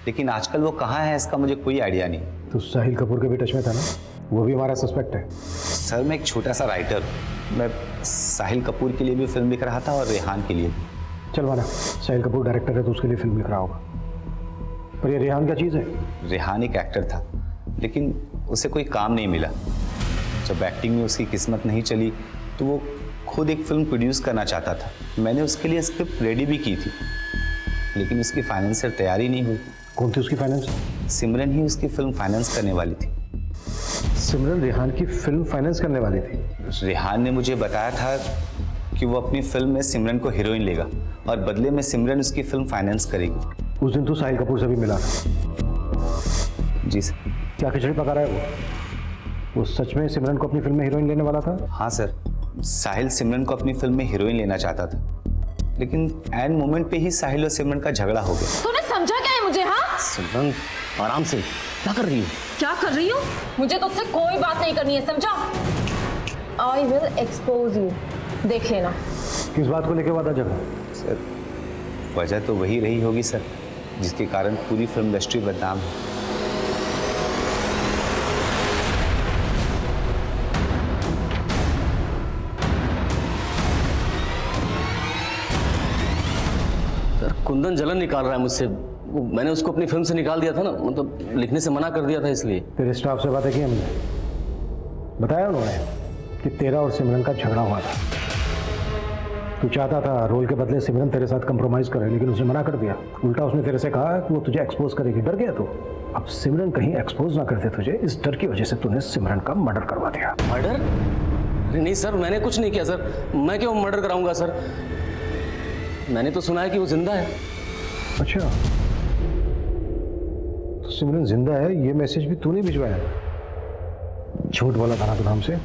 लेकिन आजकल वो कहाँ है इसका मुझे कोई आइडिया नहीं। तो साहिल कपूर के भी टच में था ना, वो भी हमारा सस्पेक्ट है। सर मैं एक छोटा सा राइटर हूँ, मैं साहिल कपूर के लिए भी फिल्म लिख रहा था और रेहान के लिए भी। चल माना साहिल कपूर डायरेक्टर है तो उसके लिए फिल्म लिख रहा होगा, पर ये रेहान क्या चीज़ है? रेहान एक एक्टर था लेकिन उसे कोई काम नहीं मिला। जब एक्टिंग में उसकी किस्मत नहीं चली तो वो खुद एक फिल्म प्रोड्यूस करना चाहता था। मैंने उसके लिए स्क्रिप्ट रेडी भी की थी लेकिन उसकी फाइनेंसर तैयारी नहीं हुई। कौन थी उसकी फाइनेंस? सिमरन ही उसकी फिल्म फाइनेंस करने वाली थी। सिमरन रेहान की फिल्म फाइनेंस करने वाली थी? रेहान ने मुझे बताया था कि वो अपनी फिल्म में सिमरन को हीरोइन लेगा और बदले में सिमरन उसकी फिल्म फाइनेंस करेगी। उस दिन तो साहिल कपूर से भी मिला था। जी सर। क्या खिचड़ी पका रहा है वो सच में सिमरन को अपनी फिल्म में हीरोइन लेने वाला था? हाँ सर, साहिल सिमरन को अपनी फिल्म में हीरोइन लेना चाहता था लेकिन एंड मोमेंट पे ही साहिल और सिमरन का झगड़ा हो गया। तूने समझा क्या है मुझे? हाँ सिमरन आराम से, क्या कर रही हो? क्या कर रही हूँ? मुझे तुझसे कोई बात नहीं करनी है, समझा? आई विल एक्सपोज यू, देख लेना। किस बात को लेकर वादा झगड़ा? सर वजह तो वही रही होगी सर जिसके कारण पूरी फिल्म इंडस्ट्री बदनाम है। कुंदन जलन निकाल रहा है मुझसे। मैंने उसको अपनी फिल्म से निकाल दिया था ना, मतलब लिखने से मना कर दिया था इसलिए। तेरे स्टाफ से बातें की हमने, बताया उन्होंने कि तेरा और सिमरन का झगड़ा हुआ था। तू चाहता था रोल के बदले सिमरन तेरे साथ कंप्रोमाइज करे, लेकिन उसने मना कर दिया। उल्टा उसने तेरे से कहा कि वो तुझे एक्सपोज करेगी। डर गया तू। अब सिमरन कहीं एक्सपोज ना कर दे तुझे, इस डर की वजह से तूने सिमरन का मर्डर करवा दिया। मर्डर? अरे नहीं सर, मैंने कुछ नहीं किया सर। मैं क्यों मर्डर कराऊंगा सर? मैंने तो सुना है कि वो जिंदा है। अच्छा, तो सिमरन जिंदा है ये मैसेज भी तूने भिजवाया? झूठ बोला था ना तू हमसे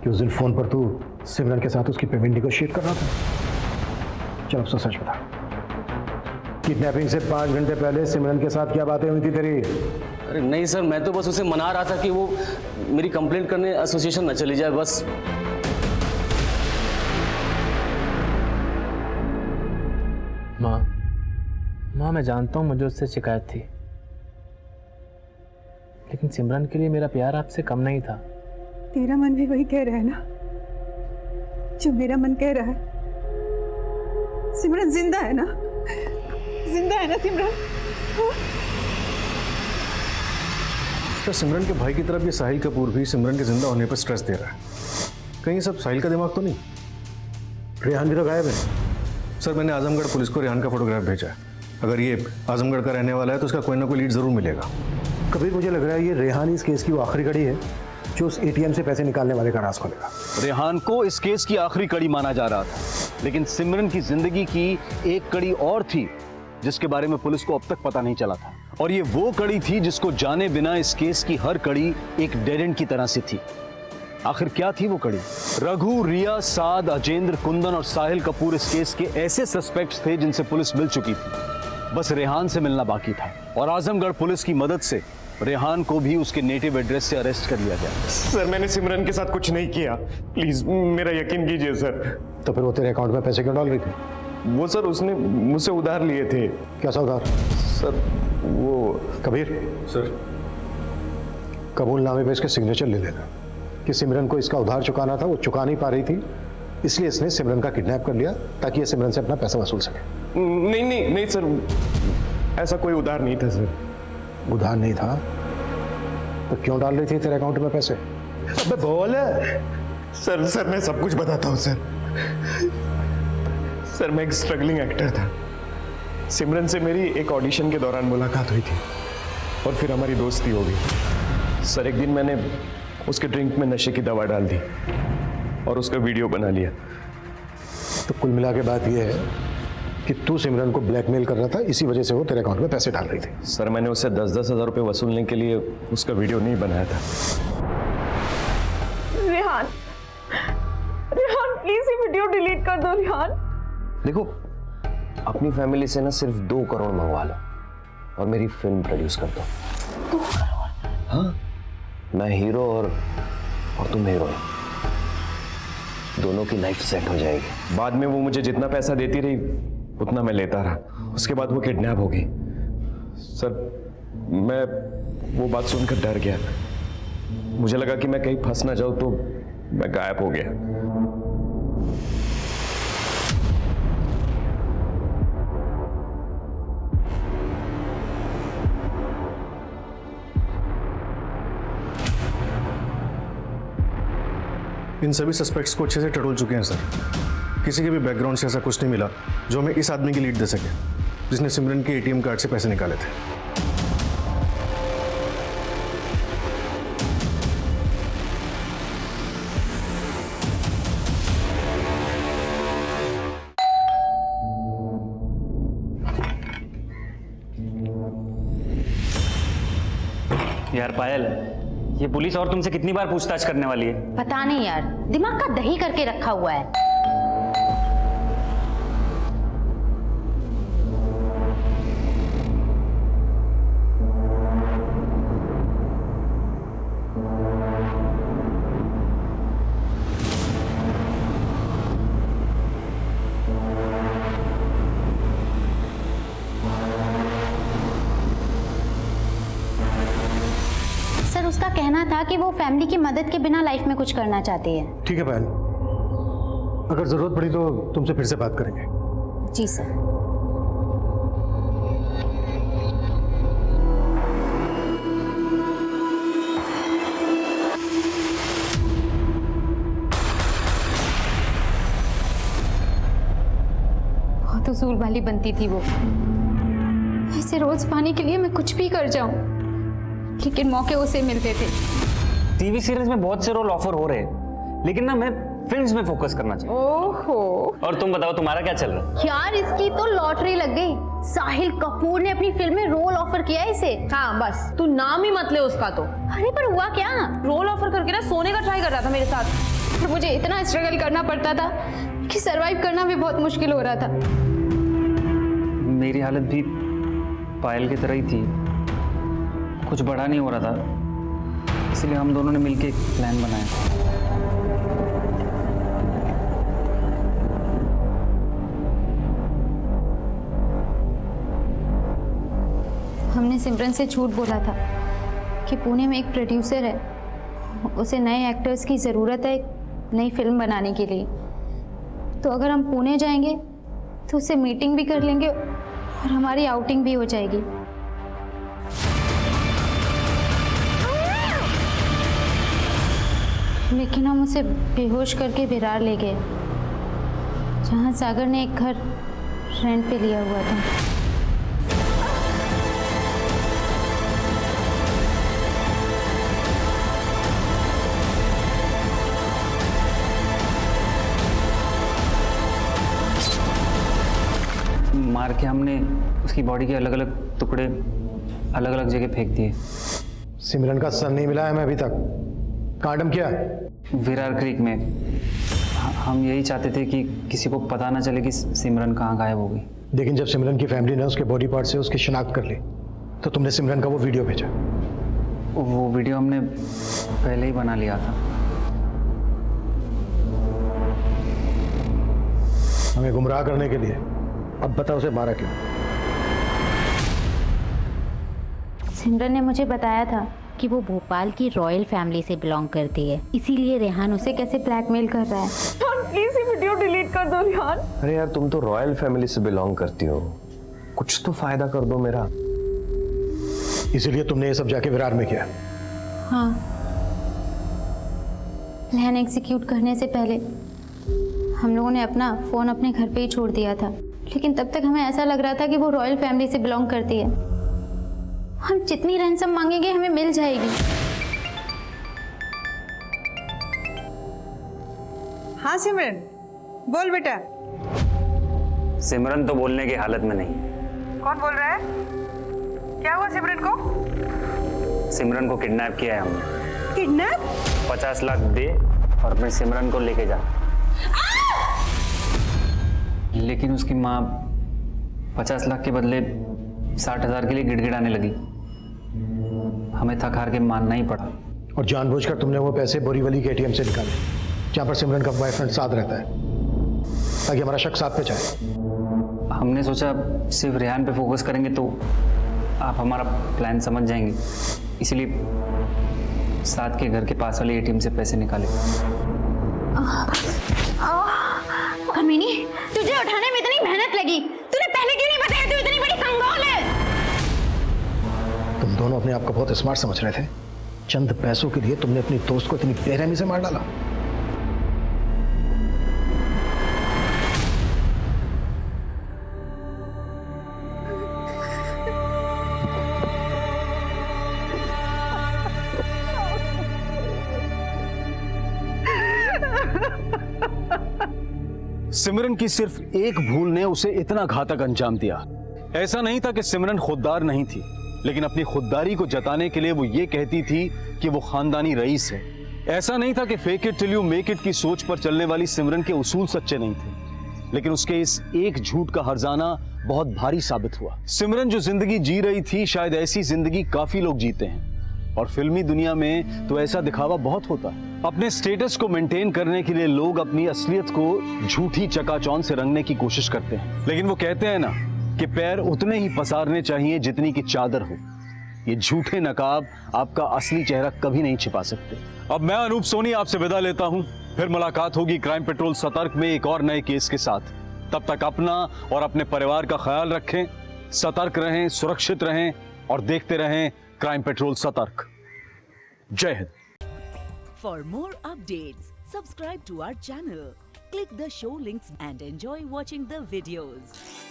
कि उस दिन फोन पर तू सिमरन के साथ उसकी पेमेंट निगोशिएट कर रहा था। चल अब तो सच बता, किडनैपिंग से 5 घंटे पहले सिमरन के साथ क्या बातें हुई थी तेरी? अरे नहीं सर, मैं तो बस उसे मना रहा था कि वो मेरी कंप्लेंट करने एसोसिएशन न चली जाए, बस। माँ मैं जानता हूँ मुझे उससे शिकायत थी, लेकिन सिमरन के लिए मेरा प्यार आपसे कम नहीं था। तेरा मन भी वही कह रहा है ना जो मेरा मन कह रहा है। सिमरन जिंदा है ना? जिंदा है ना सिमरन? तो सिमरन के भाई की तरफ ये साहिल कपूर भी सिमरन के जिंदा होने पर स्ट्रेस दे रहा है। कहीं सब साहिल का दिमाग तो नहीं? रेहान भी तो गायब है। सर मैंने आजमगढ़ पुलिस को रेहान का फोटोग्राफ भेजा है। अगर ये आजमगढ़ का रहने वाला है तो उसका कोई ना कोई लीड जरूर मिलेगा। कबीर, मुझे लग रहा है ये रेहान इस केस की वो आखिरी कड़ी है जो उस एटीएम से पैसे निकालने वाले का राज खोलेगा। रेहान को इस केस की आखिरी कड़ी माना जा रहा था, लेकिन सिमरन की जिंदगी की एक कड़ी और थी जिसके बारे में पुलिस को अब तक पता नहीं चला था। और ये वो कड़ी थी जिसको जाने बिना इस केस की हर कड़ी एक डेड एंड की तरह से थी। आखिर क्या थी वो कड़ी? रघु, रिया, साद, अजेंद्र, कुंदन और साहिल कपूर इस केस के ऐसे सस्पेक्ट्स थे जिनसे पुलिस मिल चुकी थी। बस रेहान से मिलना बाकी था और आजमगढ़ पुलिस की मदद से रेहान को भी उसके नेटिव एड्रेस से अरेस्ट कर लिया गया। सर मैंने सिमरन के साथ कुछ नहीं किया, प्लीज मेरा यकीन कीजिए सर। तो फिर वो तेरे अकाउंट में पैसे क्यों डाल रही थी? वो सर उसने मुझसे उधार लिए थे। कैसा उधार? सर वो कबीर सर, कबूलनामे पे इसके सिग्नेचर ले लेना कि सिमरन को इसका उधार चुकाना था, वो चुका नहीं पा रही थी, इसलिए इसने सिमरन का किडनैप कर लिया ताकि ये सिमरन से अपना पैसा वसूल सके। नहीं नहीं नहीं सर, ऐसा कोई उधार नहीं था सर। उधार नहीं था तो क्यों डाल रही थी तेरे अकाउंट में पैसे? अबे बोल। सर मैं सब कुछ बताता हूँ सर। सर मैं एक स्ट्रगलिंग एक्टर था। सिमरन से मेरी एक ऑडिशन के दौरान मुलाकात हुई थी और फिर हमारी दोस्ती हो गई। सर एक दिन मैंने उसके ड्रिंक में नशे की दवा डाल दी और उसका वीडियो बना लिया। तो कुल मिला के बात यह है कि तू सिमरन को ब्लैकमेल कर रहा था, इसी वजह से वो तेरे अकाउंट में पैसे डाल रही थी। सर मैंने उससे 10-10 हज़ार रुपये वसूलने के लिए उसका वीडियो नहीं बनाया था। रेहान, रेहान प्लीज ये वीडियो डिलीट कर दो रेहान। देखो अपनी फैमिली से ना सिर्फ 2 करोड़ मंगवा लो और मेरी फिल्म प्रोड्यूस कर दो। 2 करोड़? हाँ, मैं हीरो और तुम हीरोइन, दोनों की लाइफ सेट हो जाएगी। बाद में वो मुझे जितना पैसा देती रही उतना मैं लेता रहा। उसके बाद वो किडनैप हो गई। सर मैं वो बात सुनकर डर गया। मुझे लगा कि मैं कहीं फंस ना जाऊं तो मैं गायब हो गया। इन सभी सस्पेक्ट्स को अच्छे से टटोल चुके हैं सर। किसी के भी बैकग्राउंड से ऐसा कुछ नहीं मिला जो हमें इस आदमी की लीड दे सके जिसने सिमरन के एटीएम कार्ड से पैसे निकाले थे। यार पायल, ये पुलिस और तुमसे कितनी बार पूछताछ करने वाली है? पता नहीं यार, दिमाग का दही करके रखा हुआ है। सर उसका कहना था कि वो फैमिली की मदद के बिना लाइफ में कुछ करना चाहती है। ठीक है पायल, अगर जरूरत पड़ी तो तुमसे फिर से बात करेंगे। जी सर। बहुत उसूल वाली बनती थी वो। ऐसे रोज पाने के लिए मैं कुछ भी कर जाऊं, लेकिन मौके उसे मिलते थे। टीवी सीरीज में बहुत से रोल ऑफर हो रहे हैं, लेकिन ना मैं फिल्म्स में फोकस करना चाहता हूँ। ओहो, और तुम बताओ तुम्हारा क्या चल रहा है? यार इसकी तो लॉटरी लग गई। साहिल कपूर ने अपनी फिल्म में रोल ऑफर किया है इसे। हाँ बस तू नाम ही मत ले उसका तो। अरे पर हुआ क्या? रोल ऑफर करके ना सोने का ट्राई कर रहा था मेरे साथ। और मुझे इतना स्ट्रगल करना पड़ता था कि सरवाइव करना भी बहुत मुश्किल हो रहा था। मेरी हालत भी पायल की तरह ही थी, कुछ बड़ा नहीं हो रहा था, इसलिए हम दोनों ने मिलकर एक प्लान बनाया। हमने सिमरन से झूठ बोला था कि पुणे में एक प्रोड्यूसर है, उसे नए एक्टर्स की ज़रूरत है एक नई फिल्म बनाने के लिए। तो अगर हम पुणे जाएंगे तो उससे मीटिंग भी कर लेंगे और हमारी आउटिंग भी हो जाएगी। लेकिन हम उसे बेहोश करके विरार ले गए, जहाँ सागर ने एक घर रेंट पे लिया हुआ था। मार के हमने उसकी बॉडी के अलग अलग टुकड़े अलग अलग जगह फेंक दिए। सिमरन का सर नहीं मिला है मैं अभी तक। कांडम क्या? विरार क्रीक में। हम यही चाहते थे कि किसी को पता ना चले कि सिमरन कहाँ गायब हो गई। लेकिन जब सिमरन की फैमिली ने उसके बॉडी पार्ट से उसकी शिनाख्त कर ली तो तुमने सिमरन का वो वीडियो भेजा। वो वीडियो हमने पहले ही बना लिया था। हमें गुमराह करने के लिए। अब बताओ उसे मारा क्यों? सिमरन ने मुझे बताया था कि वो भोपाल की रॉयल फैमिली से बिलोंग करती है, इसीलिए रेहान उसे कैसे ब्लैकमेल कर रहा है। प्लीज ये वीडियो डिलीट कर दो रेहान। अरे यार तुम तो रॉयल फैमिली से बिलोंग करती हो, कुछ तो फायदा कर दो मेरा। इसीलिए तुमने ये सब जाके विरार में किया? हाँ, प्लान एग्जीक्यूट करने से पहले हम लोगों ने अपना फोन अपने घर पे ही छोड़ दिया था, लेकिन तब तक हमें ऐसा लग रहा था कि वो रॉयल फैमिली से बिलोंग करती है। हम जितनी रैंसम मांगेंगे हमें मिल जाएगी। हाँ सिमरन, बोल बेटा। सिमरन तो बोलने की हालत में नहीं। कौन बोल रहा है? क्या हुआ सिमरन को? सिमरन को किडनैप किया है हमने। किडनैप? 50 लाख दे और अपने सिमरन को लेके जा। लेकिन उसकी माँ 50 लाख के बदले 60,000 के लिए गिड़गिड़ाने लगी। हमें थक हार के मानना ही पड़ा। और जानबूझकर तुमने वो पैसे बोरीवली के एटीएम से निकाले, जहाँ पर सिमरन का बॉयफ्रेंड साथ रहता है, ताकि हमारा शक साथ पे जाए। हमने सोचा सिर्फ रेहान पे फोकस करेंगे तो आप हमारा प्लान समझ जाएंगे, इसलिए साथ के घर के पास वाले एटीएम से पैसे निकाले। कमीनी, तुझे उठाने में इतनी मेहनत लगी, तूने पहले क्यों नहीं बताया? तू इतनी बड़ी कंगाल है। तुम दोनों अपने आप को बहुत स्मार्ट समझ रहे थे। चंद पैसों के लिए तुमने अपनी दोस्त को इतनी बेरहमी से मार डाला। सिमरन की सिर्फ एक भूल ने उसे इतना घातक अंजाम दिया। ऐसा नहीं था कि सिमरन खुददार नहीं थी, लेकिन अपनी खुददारी को जताने के लिए वो ये कहती थी कि वो खानदानी रईस है। ऐसा नहीं था कि fake it till you make it की सोच पर चलने वाली सिमरन के उसूल सच्चे नहीं थे, लेकिन उसके इस एक झूठ का हर्जाना बहुत भारी साबित हुआ। सिमरन जो जिंदगी जी रही थी, शायद ऐसी जिंदगी काफी लोग जीते हैं, और फिल्मी दुनिया में तो ऐसा दिखावा बहुत होता है। अपने स्टेटस को मेंटेन करने के लिए लोग अपनी असलियत को झूठी चकाचौंध से रंगने की कोशिश करते हैं, लेकिन वो कहते हैं ना कि पैर उतने ही पसारने चाहिए जितनी की चादर हो। ये झूठे नकाब आपका असली चेहरा कभी नहीं छिपा सकते। अब मैं अनूप सोनी आपसे विदा लेता हूं, फिर मुलाकात होगी क्राइम पेट्रोल सतर्क में एक और नए केस के साथ। तब तक अपना और अपने परिवार का ख्याल रखें, सतर्क रहें, सुरक्षित रहें और देखते रहें क्राइम पेट्रोल सतर्क। जय Hind. For more updates, subscribe to our channel, Click the show links and enjoy watching the videos.